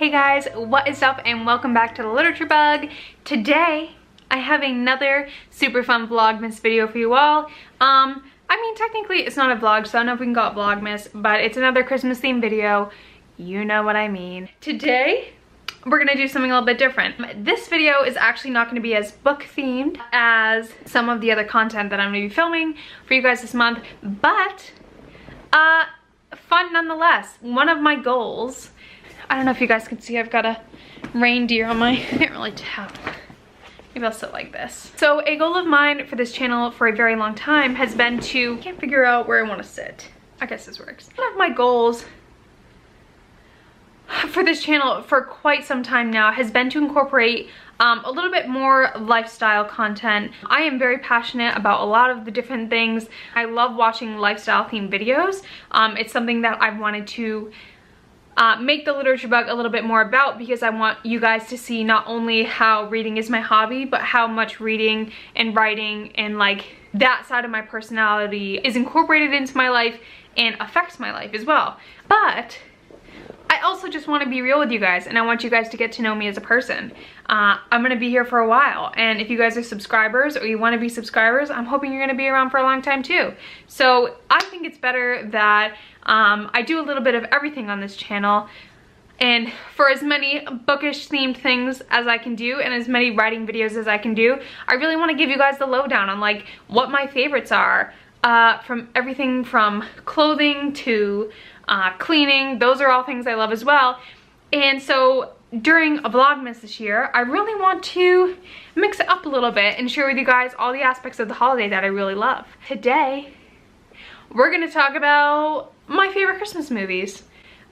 Hey guys, what is up and welcome back to the Literature Bug. Today I have another super fun Vlogmas video for you all. I mean technically it's not a vlog, so I don't know if we can call it Vlogmas, but it's another Christmas themed video. You know what I mean. Today we're gonna do something a little bit different. This video is actually not gonna be as book themed as some of the other content that I'm gonna be filming for you guys this month, but fun nonetheless. One of my goals, I don't know if you guys can see, I've got a reindeer on my, I can't really tell. Maybe I'll sit like this. So a goal of mine for this channel for a very long time has been to, I can't figure out where I want to sit. I guess this works. One of my goals for this channel for quite some time now has been to incorporate a little bit more lifestyle content. I am very passionate about a lot of the different things. I love watching lifestyle themed videos. It's something that I've wanted to make the Literature Bug a little bit more about, because I want you guys to see not only how reading is my hobby, but how much reading and writing and like that side of my personality is incorporated into my life and affects my life as well. But I also just want to be real with you guys, and I want you guys to get to know me as a person. I'm going to be here for a while, and if you guys are subscribers or you want to be subscribers, I'm hoping you're going to be around for a long time too. So I think it's better that I do a little bit of everything on this channel, and for as many bookish themed things as I can do and as many writing videos as I can do, I really want to give you guys the lowdown on like what my favorites are, from everything from clothing to cleaning. Those are all things I love as well. And so during a Vlogmas this year, I really want to mix it up a little bit and share with you guys all the aspects of the holiday that I really love. Today, we're gonna talk about my favorite Christmas movies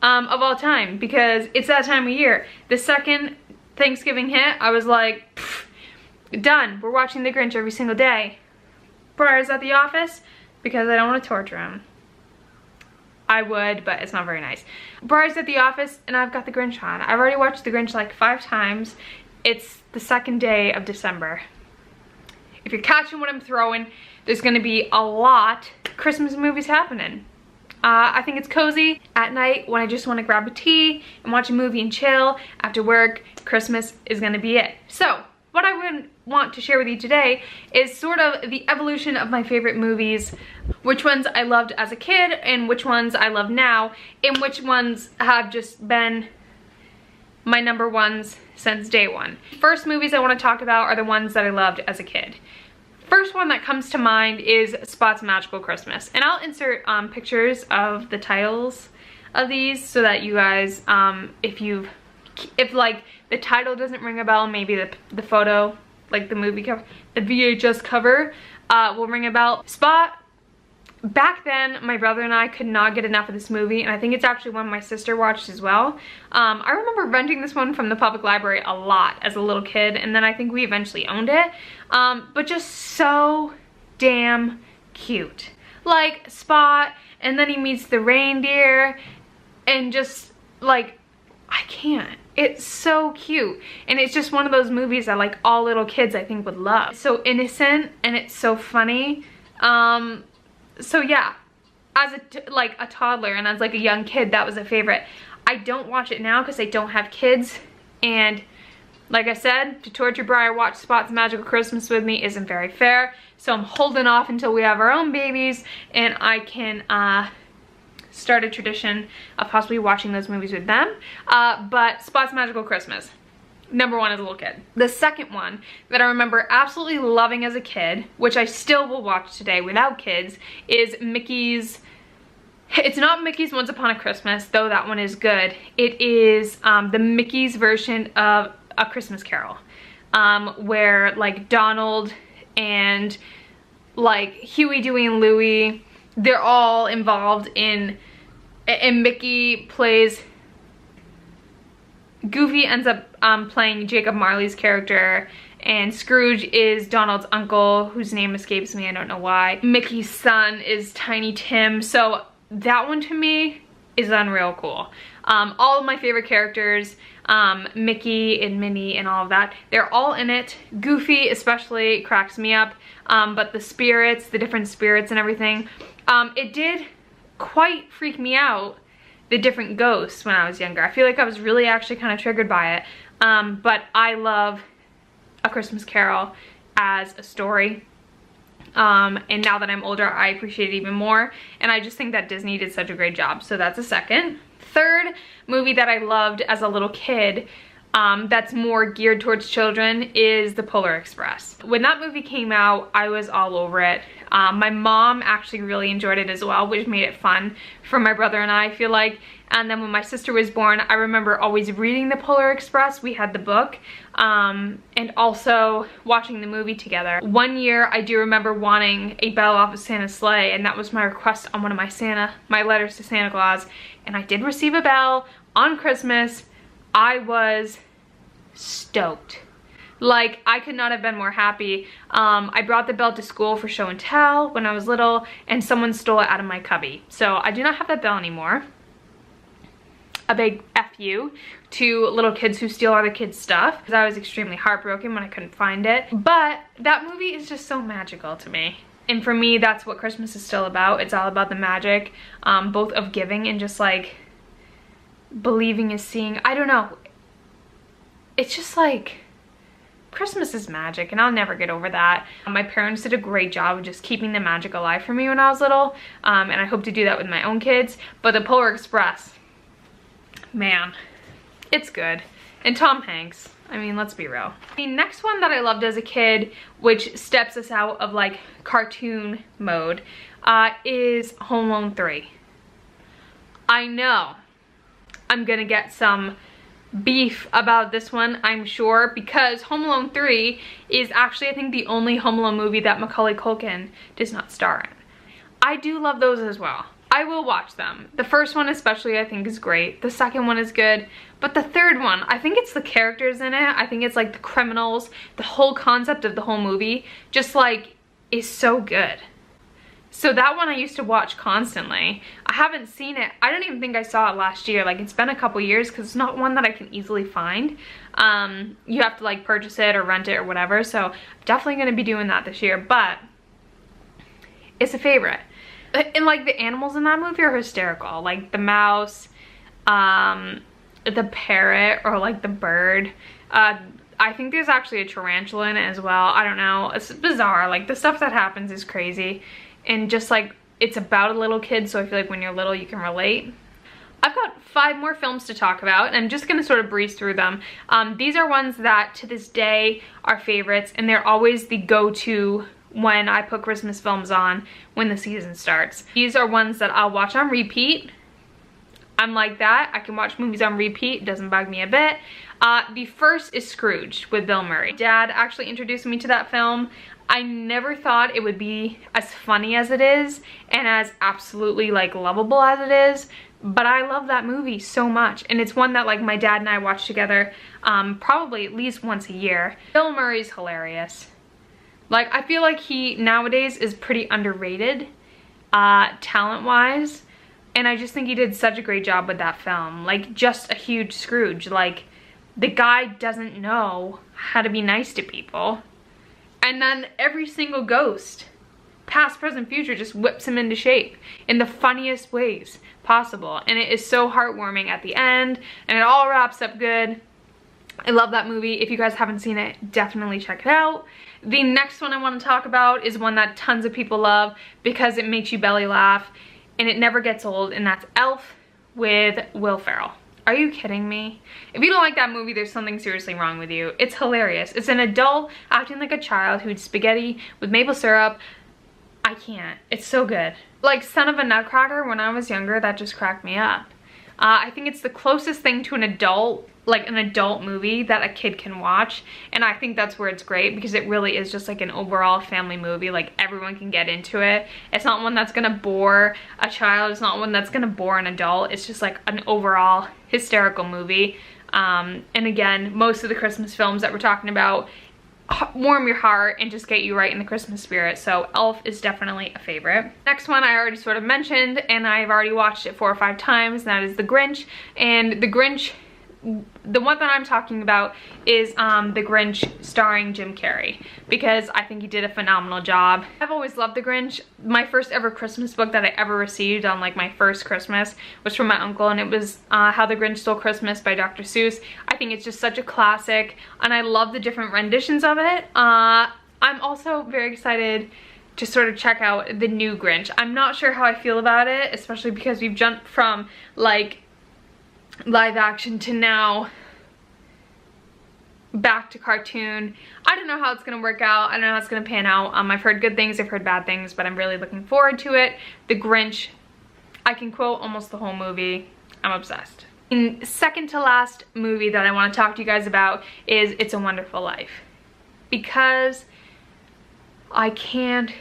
of all time, because it's that time of year. The second Thanksgiving hit, I was like, done. We're watching The Grinch every single day. Briar's at the office because I don't want to torture him. I would, but it's not very nice. Briar's at the office and I've got The Grinch on. I've already watched The Grinch like 5 times. It's the second day of December. If you're catching what I'm throwing, there's gonna be a lot of Christmas movies happening. I think it's cozy at night when I just want to grab a tea and watch a movie and chill after work. Christmas is gonna be it. So what I would want to share with you today is sort of the evolution of my favorite movies, which ones I loved as a kid and which ones I love now, and which ones have just been my number ones since day one. First movies I want to talk about are the ones that I loved as a kid. First one that comes to mind is Spot's Magical Christmas, and I'll insert pictures of the titles of these so that you guys, if like the title doesn't ring a bell, maybe the photo, like the movie cover, the VHS cover will ring a bell. Spot, back then my brother and I could not get enough of this movie, and I think it's actually one my sister watched as well. I remember renting this one from the public library a lot as a little kid, and then I think we eventually owned it. But just so damn cute. Like Spot, and then he meets the reindeer, and just like, I can't. It's so cute, and it's just one of those movies that like all little kids I think would love. It's so innocent and it's so funny. So yeah, as a toddler and as like a young kid, that was a favorite. I don't watch it now because I don't have kids, and like I said, to torture Briar watch Spot's Magical Christmas with me isn't very fair, so I'm holding off until we have our own babies and I can start a tradition of possibly watching those movies with them. But Spot's Magical Christmas, number one as a little kid. The second one that I remember absolutely loving as a kid, which I still will watch today without kids, is Mickey's, it's not Mickey's Once Upon a Christmas, though that one is good. It is the Mickey's version of A Christmas Carol, where like Donald and like Huey, Dewey, and Louie, they're all involved in, and Mickey plays, Goofy ends up playing Jacob Marley's character, and Scrooge is Donald's uncle, whose name escapes me, I don't know why. Mickey's son is Tiny Tim, so that one to me is unreal cool. All of my favorite characters, Mickey and Minnie and all of that, they're all in it. Goofy especially cracks me up, but the spirits, the different spirits and everything, it did quite freak me out the different ghosts when I was younger. I feel like I was really actually kind of triggered by it. But I love A Christmas Carol as a story. And now that I'm older, I appreciate it even more. And I just think that Disney did such a great job. So that's a second. Third movie that I loved as a little kid, that's more geared towards children, is The Polar Express. When that movie came out, I was all over it. My mom actually really enjoyed it as well, which made it fun for my brother and I feel like. And then when my sister was born, I remember always reading The Polar Express. We had the book, and also watching the movie together. One year, I do remember wanting a bell off of Santa's sleigh, and that was my request on one of my letters to Santa Claus. And I did receive a bell on Christmas. I was stoked. Like, I could not have been more happy. I brought the bell to school for show and tell when I was little, and someone stole it out of my cubby. So I do not have that bell anymore. A big F you to little kids who steal other kids' stuff, because I was extremely heartbroken when I couldn't find it. But that movie is just so magical to me. And for me, that's what Christmas is still about. It's all about the magic, both of giving and just like believing is seeing. I don't know. It's just like, Christmas is magic, and I'll never get over that. My parents did a great job of just keeping the magic alive for me when I was little, and I hope to do that with my own kids. But The Polar Express, man, it's good. And Tom Hanks, I mean, let's be real. The next one that I loved as a kid, which steps us out of like cartoon mode, is Home Alone 3. I know I'm gonna get some beef about this one, I'm sure, because Home Alone 3 is actually, I think, the only Home Alone movie that Macaulay Culkin does not star in. I do love those as well. I will watch them. The first one especially I think is great. The second one is good. But the third one, I think it's the characters in it. I think it's like the criminals. The whole concept of the whole movie just like is so good. So that one I used to watch constantly. I haven't seen it. I don't even think I saw it last year. Like, it's been a couple years because it's not one that I can easily find. You have to like purchase it or rent it or whatever. So I'm definitely going to be doing that this year. But it's a favorite. And like the animals in that movie are hysterical. Like the mouse, the parrot, or like the bird. I think there's actually a tarantula in it as well. I don't know. It's bizarre. Like the stuff that happens is crazy. And just like, it's about a little kid, so I feel like when you're little you can relate. I've got 5 more films to talk about, and I'm just gonna sort of breeze through them. These are ones that to this day are favorites, and they're always the go-to when I put Christmas films on when the season starts. These are ones that I'll watch on repeat. I'm like that. I can watch movies on repeat. It doesn't bug me a bit. The first is Scrooge with Bill Murray. Dad actually introduced me to that film. I never thought it would be as funny as it is and as absolutely like lovable as it is, but I love that movie so much. And it's one that like my dad and I watch together probably at least once a year. Bill Murray's hilarious. Like, I feel like he nowadays is pretty underrated talent-wise, and I just think he did such a great job with that film. Like, just a huge Scrooge. Like, the guy doesn't know how to be nice to people. And then every single ghost, past, present, future, just whips him into shape in the funniest ways possible. And it is so heartwarming at the end, and it all wraps up good. I love that movie. If you guys haven't seen it, definitely check it out. The next one I want to talk about is one that tons of people love because it makes you belly laugh and it never gets old, and that's Elf with Will Ferrell. Are you kidding me? If you don't like that movie, there's something seriously wrong with you. It's hilarious. It's an adult acting like a child who eats spaghetti with maple syrup. I can't. It's so good. Like Son of a Nutcracker, when I was younger, that just cracked me up. I think it's the closest thing to an adult, like an adult movie that a kid can watch, and I think that's where it's great because it really is just like an overall family movie. Like, everyone can get into it. It's not one that's gonna bore a child. It's not one that's gonna bore an adult. It's just like an overall hysterical movie. And again, most of the Christmas films that we're talking about warm your heart and just get you right in the Christmas spirit. So Elf is definitely a favorite. Next one I already sort of mentioned, and I've already watched it 4 or 5 times, and that is The Grinch. And The Grinch, the one that I'm talking about is The Grinch starring Jim Carrey, because I think he did a phenomenal job. I've always loved The Grinch. My first ever Christmas book that I ever received on like my first Christmas was from my uncle, and it was How the Grinch Stole Christmas by Dr. Seuss. I think it's just such a classic, and I love the different renditions of it. I'm also very excited to sort of check out the new Grinch. I'm not sure how I feel about it, especially because we've jumped from like live action to now back to cartoon. I don't know how it's gonna work out. I don't know how it's gonna pan out. I've heard good things, I've heard bad things, but I'm really looking forward to it. The Grinch, I can quote almost the whole movie. I'm obsessed. And second to last movie that I want to talk to you guys about is It's a Wonderful Life, because I can't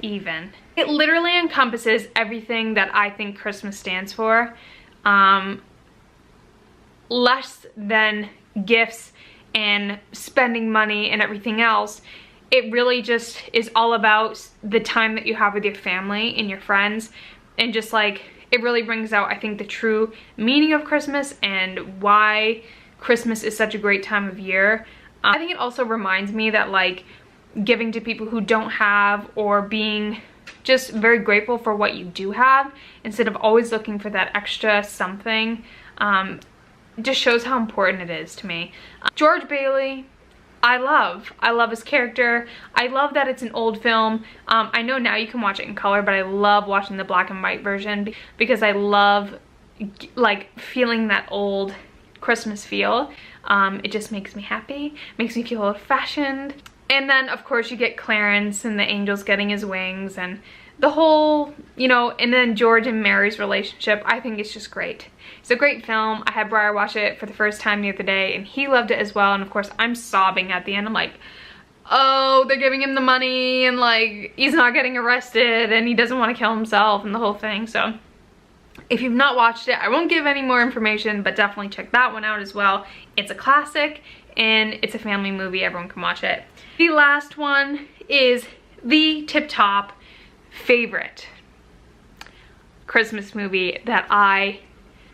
even. It literally encompasses everything that I think Christmas stands for. Less than gifts and spending money and everything else. It really just is all about the time that you have with your family and your friends, and just like, it really brings out, I think, the true meaning of Christmas and why Christmas is such a great time of year. I think it also reminds me that like giving to people who don't have, or being just very grateful for what you do have instead of always looking for that extra something, just shows how important it is to me. George Bailey, I love his character. I love that it's an old film. I know now you can watch it in color, but I love watching the black and white version because I love like feeling that old Christmas feel. It just makes me happy, makes me feel old-fashioned. And then of course you get Clarence and the angels getting his wings, and the whole, you know, and then George and Mary's relationship. I think it's just great. It's a great film. I had Briar watch it for the first time the other day, and he loved it as well. And of course I'm sobbing at the end. I'm like, oh, they're giving him the money, and like he's not getting arrested, and he doesn't want to kill himself and the whole thing. So if you've not watched it, I won't give any more information, but definitely check that one out as well. It's a classic, and it's a family movie. Everyone can watch it. The last one is the tip-top favorite Christmas movie that I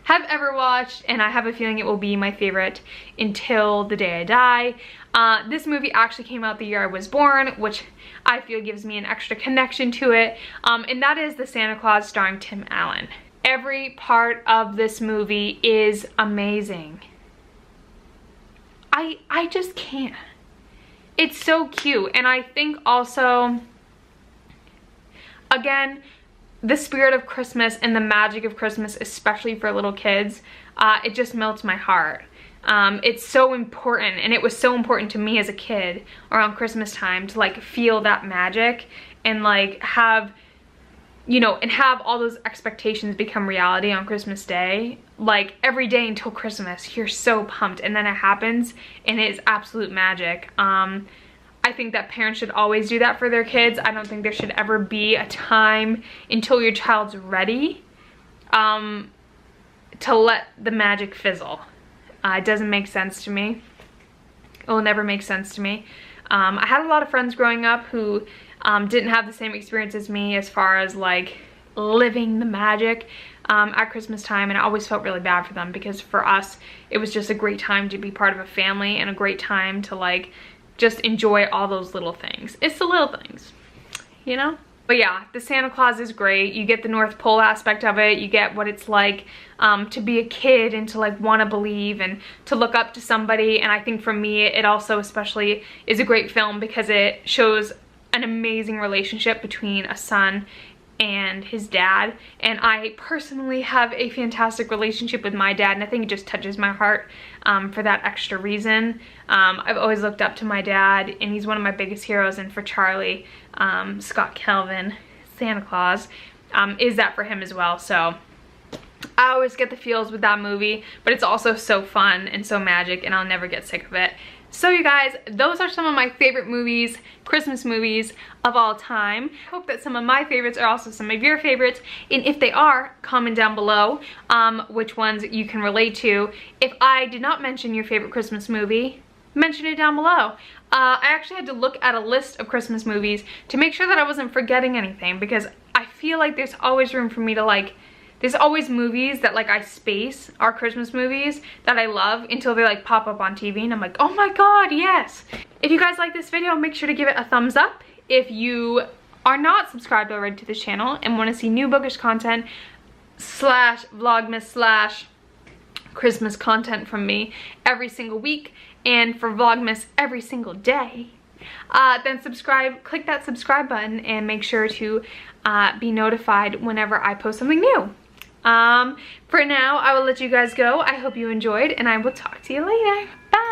have ever watched, and I have a feeling it will be my favorite until the day I die. This movie actually came out the year I was born, which I feel gives me an extra connection to it, and that is The Santa Claus starring Tim Allen. Every part of this movie is amazing. I just can't. It's so cute, and I think also, again, the spirit of Christmas and the magic of Christmas, especially for little kids, it just melts my heart. It's so important, and it was so important to me as a kid around Christmas time to like feel that magic and like have, you know, and have all those expectations become reality on Christmas Day. Like every day until Christmas, you're so pumped, and then it happens and it is absolute magic. I think that parents should always do that for their kids. I don't think there should ever be a time until your child's ready to let the magic fizzle. It doesn't make sense to me. It will never make sense to me. I had a lot of friends growing up who didn't have the same experience as me as far as like living the magic at Christmas time, and I always felt really bad for them, because for us it was just a great time to be part of a family and a great time to like just enjoy all those little things. It's the little things, you know? But yeah, the Santa Claus is great. You get the North Pole aspect of it. You get what it's like to be a kid and to like want to believe and to look up to somebody. And I think for me, it also especially is a great film because it shows an amazing relationship between a son and his dad. And I personally have a fantastic relationship with my dad, and I think it just touches my heart for that extra reason. I've always looked up to my dad, and he's one of my biggest heroes. And for Charlie, Scott Kelvin, Santa Claus, is that for him as well. So I always get the feels with that movie, but it's also so fun and so magic, and I'll never get sick of it. So you guys, those are some of my favorite movies, Christmas movies of all time. I hope that some of my favorites are also some of your favorites, and if they are, comment down below which ones you can relate to. If I did not mention your favorite Christmas movie, mention it down below. I actually had to look at a list of Christmas movies to make sure that I wasn't forgetting anything, because I feel like there's always room for me to like there's always movies that like I space, our Christmas movies that I love, until they like pop up on TV and I'm like, oh my god, yes. If you guys like this video, make sure to give it a thumbs up. If you are not subscribed already to this channel and want to see new bookish content slash Vlogmas slash Christmas content from me every single week, and for Vlogmas every single day, then subscribe, click that subscribe button and make sure to be notified whenever I post something new. For now, I will let you guys go. I hope you enjoyed, and I will talk to you later. Bye!